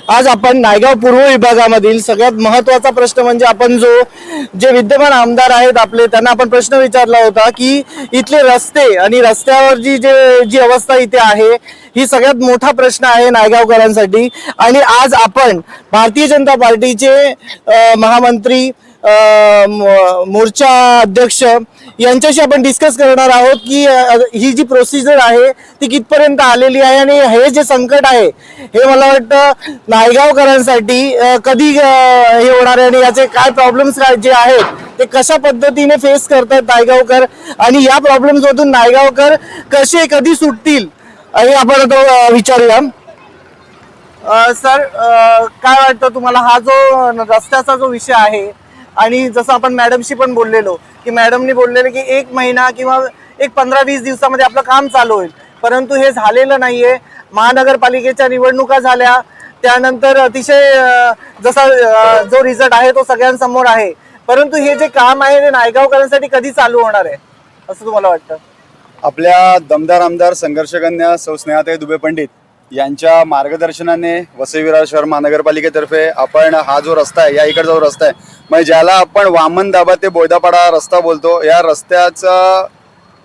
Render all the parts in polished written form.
आज आपण नायगाव पूर्व विभागामधील सगळ्यात महत्त्वाचा प्रश्न म्हणजे आपण जे विद्यमान आमदार आहेत आपले त्यांना आपण प्रश्न विचारला होता की इथले रस्ते आणि रस्त्यावर जी अवस्था इथे आहे ही सगळ्यात मोठा प्रश्न आहे नायगावकरांसाठी। आणि आज आपण भारतीय जनता पार्टीचे महामंत्री मोर्चा अध्यक्ष यांच्याशी आपण डिस्कस करणार आहोत की ही जी प्रोसिजर आहे ती कितपर्यंत आलेली आहे आणि हे जे संकट आहे हे मला वाटतं नायगावकरांसाठी कधी हे होणार आहे आणि याचे काय प्रॉब्लेम्स जे आहेत ते कशा पद्धतीने फेस करतात नायगावकर आणि या प्रॉब्लेम्स मधून नायगावकर कसे कधी सुटतील हे आपण आता विचारूया। सर, काय वाटतं तुम्हाला हा जो रस्त्याचा जो विषय आहे आणि जसं आपण मॅडमशी पण बोललेलो की मॅडमनी बोललेलं की 1 महिना किंवा एक 15-20 दिवसामध्ये आपलं काम चालू होईल, परंतु हे झालेलं नाहीये। महानगरपालिकेच्या निवडणुका झाल्या त्यानंतर अतिशय जसा जो रिझल्ट आहे तो सगळ्यांसमोर आहे, परंतु हे जे काम आहे ते नायगावकरांसाठी कधी चालू होणार आहे असं तुम्हाला वाटतं? आपल्या दमदार आमदार संघर्षकन्या सौ स्नेहाताई दुबे पंडित यांच्या मार्गदर्शनाने वसई विरार शहर महानगरपालिकेतर्फे आपण हा जो रस्ता आहे या इकडचा जो रस्ता आहे म्हणजे ज्याला आपण वामन दाबा ते बोयदापाडा रस्ता बोलतो, या रस्त्याचा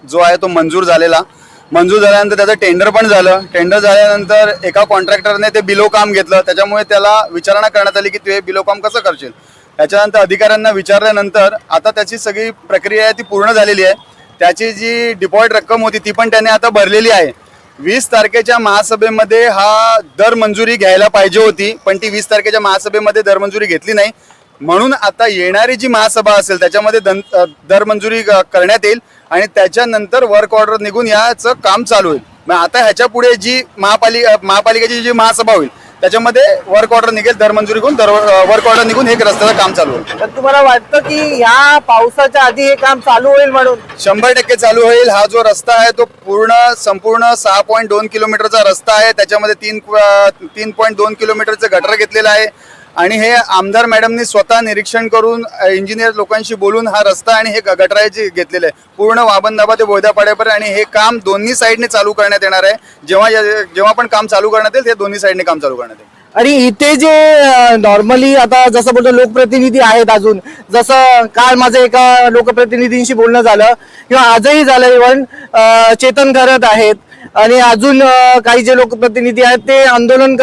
जो आहे तो मंजूर झाल्यानंतर त्याचं टेंडर पण झालं। टेंडर झाल्यानंतर एका कॉन्ट्रॅक्टरने ते बिलो काम घेतलं, त्याच्यामुळे त्याला विचारणा करण्यात आली की तू हे बिलो काम कसं करशील। त्याच्यानंतर अधिकाऱ्यांना विचारल्यानंतर आता त्याची सगळी प्रक्रिया आहे ती पूर्ण झालेली आहे। त्याची जी डिपॉझिट रक्कम होती ती पण त्याने आता भरलेली आहे। 20 तारखेच्या महासभेमध्ये हा दर मंजुरी घ्यायला पाहिजे होती, पण ती 20 तारखेच्या महासभेमध्ये दर मंजुरी घेतली नाही, म्हणून आता येणारी जी महासभा असेल त्याच्यामध्ये दर मंजुरी करण्यात येईल आणि त्याच्यानंतर वर्क ऑर्डर निघून याचं काम चालू होईल। मग आता ह्याच्या पुढे जी महापालिकेची जी महासभा होईल त्याच्यामध्ये वर्क ऑर्डर निघेल, दर मंजुरी करून वर्क ऑर्डर निघून हे रस्त्याचं काम चालू होईल। तर तुम्हाला वाटतं की ह्या पावसाच्या आधी हे काम चालू होईल? म्हणून 100% चालू होईल। हा जो रस्ता आहे तो संपूर्ण 6.2 किलोमीटरचा रस्ता आहे, त्याच्यामध्ये 3.2 किलोमीटरचं गटर घेतलेलं आहे आणि हे आमदार मॅडमनी स्वतः निरीक्षण करून इंजिनियर लोकांशी बोलून हा रस्ता आणि हे गटराचे घेतलेलं आहे पूर्ण वाबनदाबा ते बोयदापाड्यापर्यंत आणि हे काम दोन्ही साईडने चालू करण्यात येणार आहे। जेव्हा पण काम चालू करण्यात येईल ते दोन्ही साईडने काम चालू करण्यात येईल। आणि इथे जे नॉर्मली आता जसं बोलतो लोकप्रतिनिधी आहेत, अजून जसं काल माझं एका लोकप्रतिनिधींशी बोलणं झालं किंवा आजही झालं, इव्हन चेतन करत आहेत आणि अजून काही जे लोकप्रतिनिधी आहेत ते आंदोलन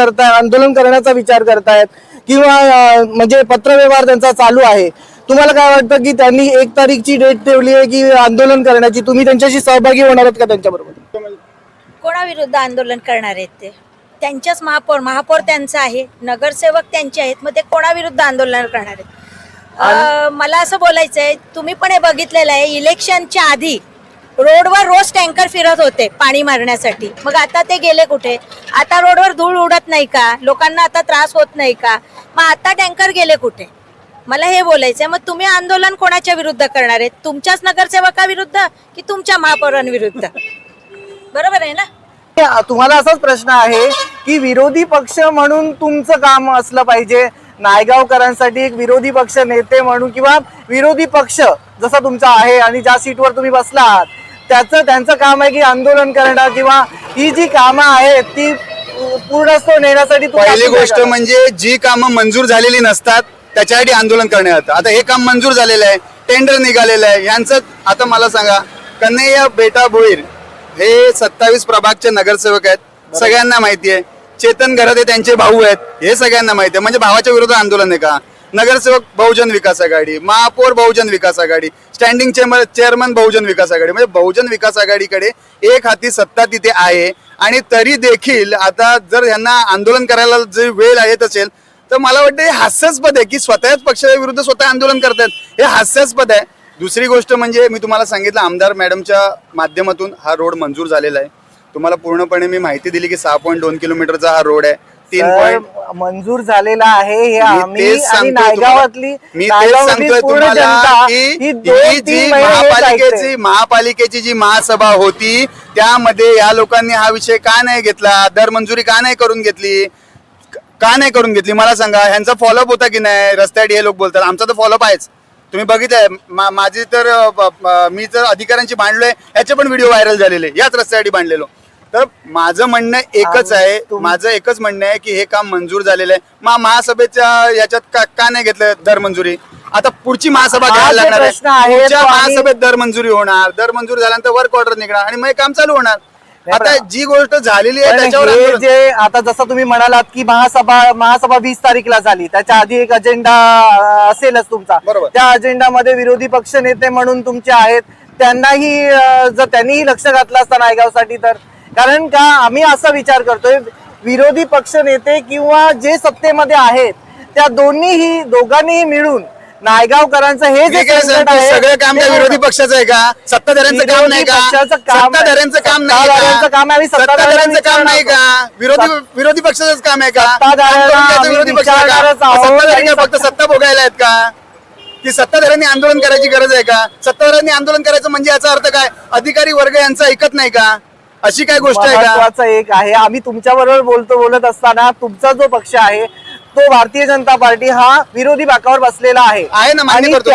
करण्याचा विचार करतायत किंवा म्हणजे पत्रव्यवहार त्यांचा चालू आहे। तुम्हाला काय वाटतं की त्यांनी 1 तारीखची डेट ठेवली आहे की आंदोलन करण्याची, तुम्ही त्यांच्याशी सहभागी होणार आहात का त्यांच्याबरोबर? कोणाविरुद्ध आंदोलन करणार आहेत ते? त्यांच्याच महापौर त्यांचा आहे, नगरसेवक त्यांचे आहेत, मग ते कोणाविरुद्ध आंदोलन करणार आहेत? मला असं बोलायचं आहे, तुम्ही पण हे बघितलेलं आहे, इलेक्शनच्या आधी रोडवर रोज टँकर फिरत होते पाणी मारण्यासाठी, मग आता ते गेले कुठे? आता रोडवर धूळ उडत नाही का? लोकांना आता त्रास होत नाही का? मग आता टँकर गेले कुठे? मला हे बोलायचंय। मग तुम्ही आंदोलन कोणाच्या विरुद्ध करणार आहेत? तुमच्याच नगरसेवकाविरुद्ध की तुमच्या महापौरांविरुद्ध? बरोबर आहे ना? तुम्हाला असाच प्रश्न आहे की विरोधी पक्ष म्हणून तुमचं काम असलं पाहिजे, नायगावकरांसाठी एक विरोधी पक्ष नेते म्हणून किंवा विरोधी पक्ष जसा तुमचा आहे आणि ज्या सीटवर तुम्ही बसला आहात त्यांचं काम आहे की आंदोलन करणं किंवा ही जी कामं आहेत ती पूर्णत्व नेण्यासाठी? पहिली गोष्ट म्हणजे जी कामं मंजूर झालेली नसतात त्याच्यासाठी आंदोलन करण्यात येतं। आता हे काम मंजूर झालेलं आहे, टेंडर निघालेलं आहे, यांचं आता मला सांगा, कन्हैया बेटा भोईर हे 27 प्रभागचे नगरसेवक आहेत, सगळ्यांना माहिती आहे। चेतन घराते त्यांचे भाऊ आहेत, हे सगळ्यांना माहिती आहे। म्हणजे भावाच्या विरोधात आंदोलन आहे का? नगरसेवक बहुजन विकास आघाडी, महापौर बहुजन विकास आघाडी, स्टँडिंग चेअरमन बहुजन विकास आघाडी, म्हणजे बहुजन विकास आघाडीकडे एक हाती सत्ता तिथे आहे आणि तरी देखील आता जर यांना आंदोलन करायला जर वेळ येत असेल तर मला वाटतं हे हास्यास्पद आहे की स्वतःच पक्षाच्या विरुद्ध स्वतः आंदोलन करतात, हे हास्यास्पद आहे। दुसरी गोष्ट म्हणजे मी तुम्हाला सांगितलं आमदार मॅडमच्या माध्यमातून हा रोड मंजूर झालेला आहे। तुम्हाला पूर्णपणे मी माहिती दिली की 6.2 किलोमीटरचा हा रोड आहे, 3 मंजूर झालेला आहे। हे आम्ही आणि नायगावातली मी तेच सांगतोय तुम्हाला की महापालिकेची जी महासभा होती त्यामध्ये या लोकांनी हा विषय का नाही घेतला, दर मंजुरी का नाही करून घेतली मला सांगा। ह्यांचा फॉलोअप होता की नाही? रस्त्यासाठी हे लोक बोलतात, आमचा तर फॉलोअप आहेच। तुम्ही बघितलंय माझी तर मी जर अधिकाऱ्यांची भांडलोय याचे पण व्हिडिओ व्हायरल झालेले, याच रस्त्यासाठी भांडलेलो। तर माझं म्हणणं एकच आहे, माझं एकच म्हणणं आहे की हे काम मंजूर झालेलं आहे. महासभेच्या याच्यात का नाही घेतलं दर मंजुरी? आता पुढची महासभा हा घ्यायला जे लागणार आहे. प्रश्न आहे पुढच्या तो आम्ही- महासभेत दर मंजुरी होणार, दर मंजूर झाल्यानंतर वर्क ऑर्डर निघणार आणि मग हे काम चालू होणार. आता जी गोष्ट झालेली आहे पण त्याच्यावर हे आंदोलन- जे आता जसं तुम्ही म्हणालात की महासभा 20 तारीखला झाली, त्याच्या आधी एक अजेंडा असेलच तुमचा. बरोबर. त्या अजेंडामध्ये विरोधी पक्ष नेते म्हणून तुमचे आहेत, त्यांनाही जर त्यांनीही लक्ष घातलं असतं नायगावसाठी तर. कारण का आम्ही असा विचार करतोय, विरोधी पक्ष नेते किंवा जे सत्तेमध्ये आहेत त्या दोघांनीही मिळून नायगावकरांचं हे जे मी काय संकट सांगतो, आहे सगळं काम त्या ते विरोधी पक्षाचं आहे का? सत्ताधाऱ्यांचं काम नाही का? पक्षाचं काम- सत्ताधाऱ्यांचं काम नाही सत्ताधाऱ्यांचं काम आहे. का? सत्ताधाऱ्यांचं काम नाही का? विरोधी पक्षाचं काम आहे का? सत्ताधाऱ्यांना काम करून घ्यायचं आम्ही विरोधी पक्ष आहे का? विचारणारच आहोत. सत्ताधारी काय फक्त सत्ता भोगायला आहेत का? की सत्ताधाऱ्यांनी आंदोलन करायची गरज आहे का? सत्ताधाऱ्यांनी आंदोलन करायचं म्हणजे याचा अर्थ काय? अधिकारी वर्ग यांचा ऐकत नाही का? अशी काय गोष्ट आहे का? महत्वाचं एक आहे, आम्ही तुमच्या बरोबर बोलत असताना तुमचा जो पक्ष आहे तो भारतीय जनता पार्टी हा विरोधी बाकावर बसलेला आहे ना, मान्य आणि करतो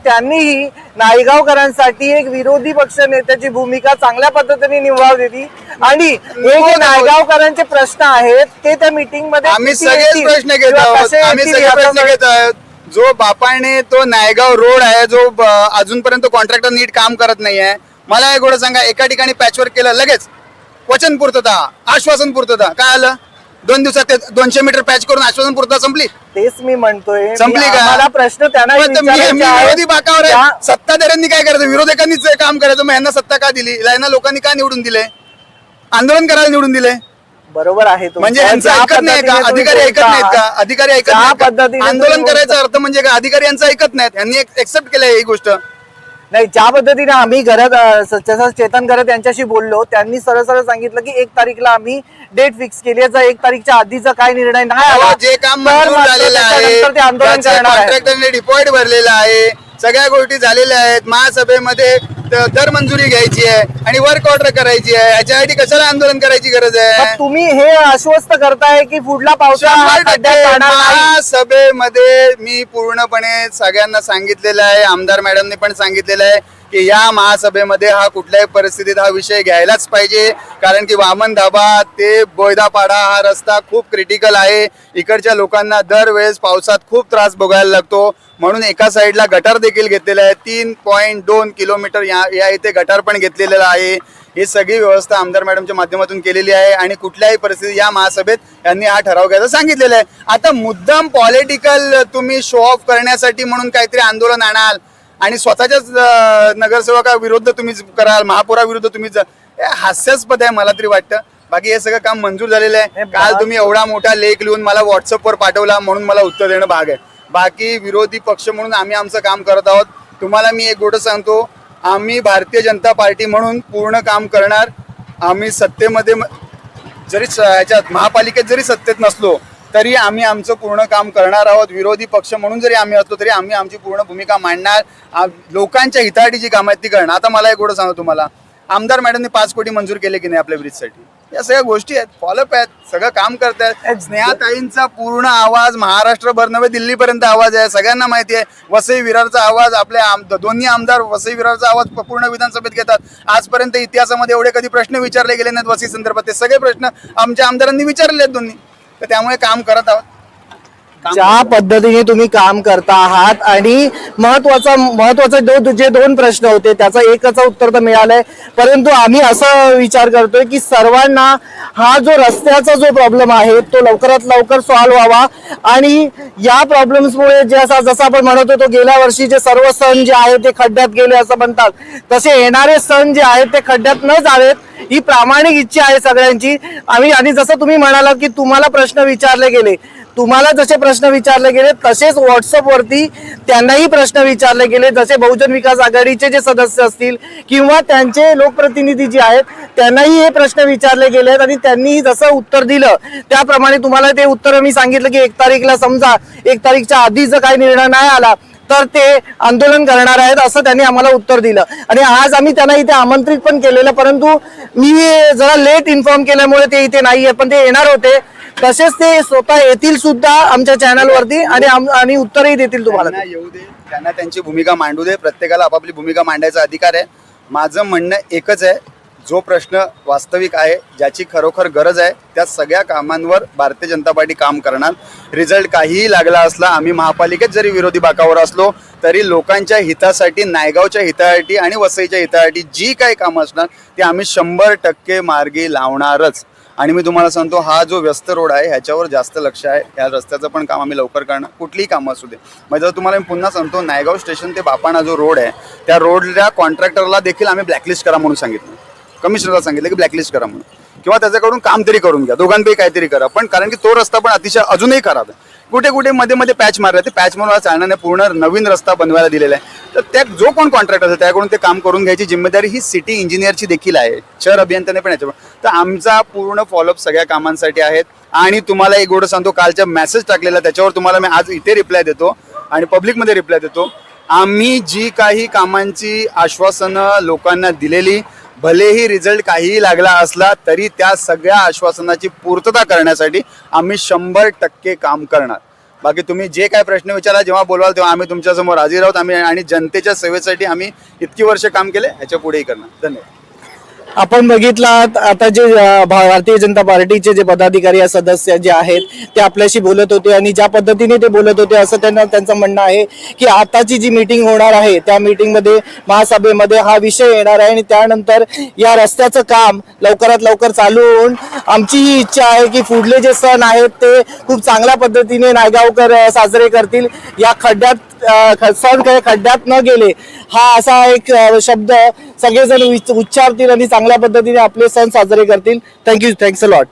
त्यांनीही नायगावकरांसाठी एक विरोधी पक्ष नेत्याची भूमिका चांगल्या पद्धतीने निभावली आणि हे जे नायगावकरांचे प्रश्न आहेत ते त्या मीटिंग मध्ये आम्ही किती सगळेच येतील प्रश्न घेत किंवा आहोत. कसे आम्ही येतील सगळे प्रश्न याचा- घेत आहोत. जो बापाने तो नायगाव रोड आहे, जो अजूनपर्यंत कॉन्ट्रॅक्टर नीट काम करत नाहीये. मला एक गोष्ट सांगा, एका ठिकाणी पॅचवर्क केलं, लगेच वचन पूर्तता, आश्वासन पूर्तता, काय आलं? 2 दिवसात 200 मीटर पॅच करून आश्वासन पूर्तता संपली. तेच मी म्हणतोय, संपली का? मला प्रश्न त्यांना मग मी विरोधी बाकावर आहे. त्या- सत्ताधाऱ्यांनी काय करायचं? विरोधकांनीच काम करायचं. मग यांना सत्ता का दिली? यांना लोकांनी का निवडून दिले? आंदोलन करायला निवडून दिले बरोबर आहे तुमचं. म्हणजे यांचं ज्या ऐकत नाही का? पद्धतीने अधिकारी तुम्ही ऐकत नाहीत का? बोलता, अधिकारी ऐकत ज्या नाहीत का? पद्धतीने आंदोलन तुम्ही करायचा अर्थ म्हणजे काय? अधिकारी यांचं ऐकत नाहीत. यांनी एक्सेप्ट केलंय ही गोष्ट. नाही, ज्या पद्धतीने आम्ही जसं चेतन घरत यांच्याशी बोललो, त्यांनी सरळ सांगितलं की 1 तारीखला आम्ही डेट फिक्स केली आहे. जर 1 तारीखच्या आधीचा काय निर्णय नाही आला जे काम तर मंजूर मात्र झालेलं आहे, त्याच्यानंतर ते आंदोलन करणार आहे. कॉन्ट्रॅक्टरने डिपॉझिट भरलेला आहे, सगळ्या गोष्टी झालेल्या आहेत. महासभेमध्ये दर मंजुरी घ्यायची आहे आणि वर्क ऑर्डर करायची आहे. याच्यासाठी कशाला आंदोलन करायची गरज आहे? मग तुम्ही हे आश्वस्त करताय की पुढला पावसाळा हा 100% खड्ड्यात जाणार नाही. महासभेमध्ये मी पूर्णपणे सगळ्यांना सांगितलेलं आहे, आमदार मॅडमने पण सांगितलेलं आहे की या महासभेमध्ये हा कुठल्याही परिस्थितीत हा विषय घ्यायलाच पाहिजे. कारण की वामन धाबा ते बोयदापाडा हा रस्ता खूप क्रिटिकल आहे. इकडच्या लोकांना दरवेळेस पावसात खूप त्रास भोगायला लागतो. म्हणून एका साईडला गटार देखील घेतलेलं आहे. 3.2 किलोमीटर या इथे गटार पण घेतलेलं आहे. ही सगळी व्यवस्था आमदार मॅडमच्या माध्यमातून केलेली आहे आणि कुठल्याही परिस्थितीत या महासभेत यांनी हा ठराव घ्यायचा सांगितलेला आहे. आता मुद्दाम पॉलिटिकल तुम्ही शो ऑफ करण्यासाठी म्हणून काहीतरी आंदोलन आणाल आणि स्वतःच्याच नगरसेवकाविरुद्ध तुम्ही कराल, महापौराविरुद्ध तुम्ही हास्यास्पद आहे मला तरी वाटतं. बाकी हे सगळं काम मंजूर झालेलं आहे. काल तुम्ही एवढा मोठा लेख लिहून मला व्हॉट्सअपवर पाठवला म्हणून मला उत्तर देणं भाग आहे. बाकी विरोधी पक्ष म्हणून आम्ही आमचं काम करत आहोत. तुम्हाला मी एक गोष्ट सांगतो, आम्ही भारतीय जनता पार्टी म्हणून पूर्ण काम करणार. आम्ही सत्तेमध्ये जरी याच्यात महापालिकेत जरी सत्तेत नसलो तरी आम्ही आमचं पूर्ण काम करणार आहोत. विरोधी पक्ष म्हणून जरी आम्ही असलो तरी आम्ही आमची पूर्ण भूमिका मांडणार. लोकांच्या हितासाठी जी कामं आहेत ती करणार. आता मला एक गोष्ट सांगतो तुम्हाला, आमदार मॅडमने 5 कोटी मंजूर केले की नाही आपल्या ब्रिजसाठी? या सगळ्या गोष्टी आहेत, फॉलोअप आहेत, सगळं काम करतायत. स्नेहाताईंचा पूर्ण आवाज महाराष्ट्रभर नव्हे दिल्लीपर्यंत आवाज आहे. सगळ्यांना माहिती आहे. वसई विरारचा आवाज, आपल्या दोन्ही आमदार वसई विरारचा आवाज पूर्ण विधानसभेत घेतात. आजपर्यंत इतिहासामध्ये एवढे कधी प्रश्न विचारले गेले नाहीत वसई संदर्भात. ते सगळे प्रश्न आमच्या आमदारांनी विचारले आहेत दोन्ही. तर त्यामुळे काम करत आहोत. ज्या पद्धतीने तुम्ही काम करता आहात आणि महत्वाचे जे 2 प्रश्न होते त्याचा एकच उत्तर तर मिळालंय, परंतु आम्ही असा विचार करतोय की सर्वांना हा जो रस्त्याचा जो प्रॉब्लेम आहे तो लवकरात लवकर सॉल्व्ह व्हावा आणि या प्रॉब्लेम्समुळे जसं आपण म्हणत होतो गेल्या वर्षीचे सर्व सण जे आहेत ते खड्ड्यात गेले असं म्हणतात, तसे येणारे सण जे आहेत ते खड्ड्यात न जावेत ही प्रामाणिक इच्छा आहे सगळ्यांची. आणि जसं तुम्ही म्हणालात की तुम्हाला प्रश्न विचारले गेले, तुम्हाला जसे प्रश्न विचारले गेले तसेच व्हॉट्सअपवरती त्यांनाही प्रश्न विचारले गेले. जसे बहुजन विकास आघाडीचे जे सदस्य असतील किंवा त्यांचे लोकप्रतिनिधी जे आहेत त्यांनाही हे प्रश्न विचारले गेले आहेत आणि त्यांनीही जसं उत्तर दिलं त्याप्रमाणे तुम्हाला ते उत्तर मी सांगितलं की 1 तारीखला समजा 1 तारीखच्या आधी जर काही निर्णय नाही आला तर ते आंदोलन करणार आहेत असं त्यांनी आम्हाला उत्तर दिलं. आणि आज आम्ही त्यांना इथे आमंत्रित पण केलेलं, परंतु मी जरा लेट इन्फॉर्म केल्यामुळे ते इथे नाहीये, पण ते येणार होते. तसेच ते स्वतः येतील सुद्धा आमच्या चॅनलवरती आणि उत्तरही देतील तुम्हाला. त्यांना येऊ दे, त्यांना त्यांची भूमिका मांडू दे. प्रत्येकाला आपापली भूमिका मांडायचा अधिकार आहे. माझं म्हणणं एकच आहे, जो प्रश्न वास्तविक आहे, ज्याची खरोखर गरज आहे, त्या सगळ्या कामांवर भारतीय जनता पार्टी काम करणार. रिझल्ट काहीही लागला असला, आम्ही महापालिकेत जरी विरोधी बाकावर असलो तरी लोकांच्या हितासाठी, नायगावच्या हितासाठी आणि वसईच्या हितासाठी जी काही कामं असणार ती आम्ही 100% मार्गी लावणारच. आणि मी तुम्हाला सांगतो, हा जो व्यस्त रोड आहे ह्याच्यावर जास्त लक्ष आहे. या रस्त्याचं पण काम आम्ही लवकर करणार, कुठलीही कामं असू दे. म्हणजे तुम्हाला मी पुन्हा सांगतो, नायगाव स्टेशन ते बापाणा जो रोड आहे, त्या रोडच्या कॉन्ट्रॅक्टरला देखील आम्ही ब्लॅकलिस्ट करा म्हणून सांगितलं. कमिशनरला सांगितलं की ब्लॅकलिस्ट करा म्हणून, किंवा त्याच्याकडून काम तरी करून घ्या, दोघांपैकी काहीतरी करा. पण कारण की तो रस्ता पण अतिशय अजूनही खराब आहे. कुठे कुठे मध्ये मध्ये पॅच मारला, ते पॅच म्हणून चालणार नाही, पूर्ण नवीन रस्ता बनवायला दिलेला आहे. तर त्या जो कोण कॉन्ट्रॅक्टर असेल त्याकडून ते काम करून घ्यायची जिम्मेदारी ही सिटी इंजिनियरची देखील आहे, शहर अभियंत्याने पण याच्यावर. तर आमचा पूर्ण फॉलोअप सगळ्या कामांसाठी आहेत. आणि तुम्हाला एक गोष्ट सांगतो, कालच्या मेसेज टाकलेला त्याच्यावर तुम्हाला मी आज इथे रिप्लाय देतो आणि पब्लिकमध्ये रिप्लाय देतो. आम्ही जी काही कामांची आश्वासनं लोकांना दिलेली, भलेही रिझल्ट काहीही लागला असला तरी त्या सगळ्या आश्वासनाची पूर्तता करण्यासाठी आम्ही 100% काम करणार. बाकी तुम्ही जे काय प्रश्न विचारा, जेव्हा बोलवाल तेव्हा आम्ही तुमच्यासमोर हजर आहोत. आम्ही आणि जनतेच्या सेवेसाठी आम्ही इतकी वर्ष काम केले, ह्याच्या पुढेही करणार. धन्यवाद. आपण बघितला आता जे भारतीय जनता पार्टीचे जे पदाधिकारी या सदस्य जे आहेत ते आपल्याशी बोलत होते आणि ज्या पद्धतीने ते बोलत होते असं त्यांचं म्हणणं आहे की आताची जी मीटिंग होणार आहे त्या मीटिंगमध्ये महासभेमध्ये हा विषय येणार आहे आणि त्यानंतर या रस्त्याचं काम लवकरात लवकर चालू होऊन आमची ही इच्छा आहे की पुढले जे सण आहेत ते खूप चांगल्या पद्धतीने नायगावकर साजरे करतील. या सण काही खड्ड्यात न गेले हा असा एक शब्द सगळेजण उच्चारतील आणि चांगल्या पद्धतीने आपले सण साजरे करतील. Thank you, thanks a lot.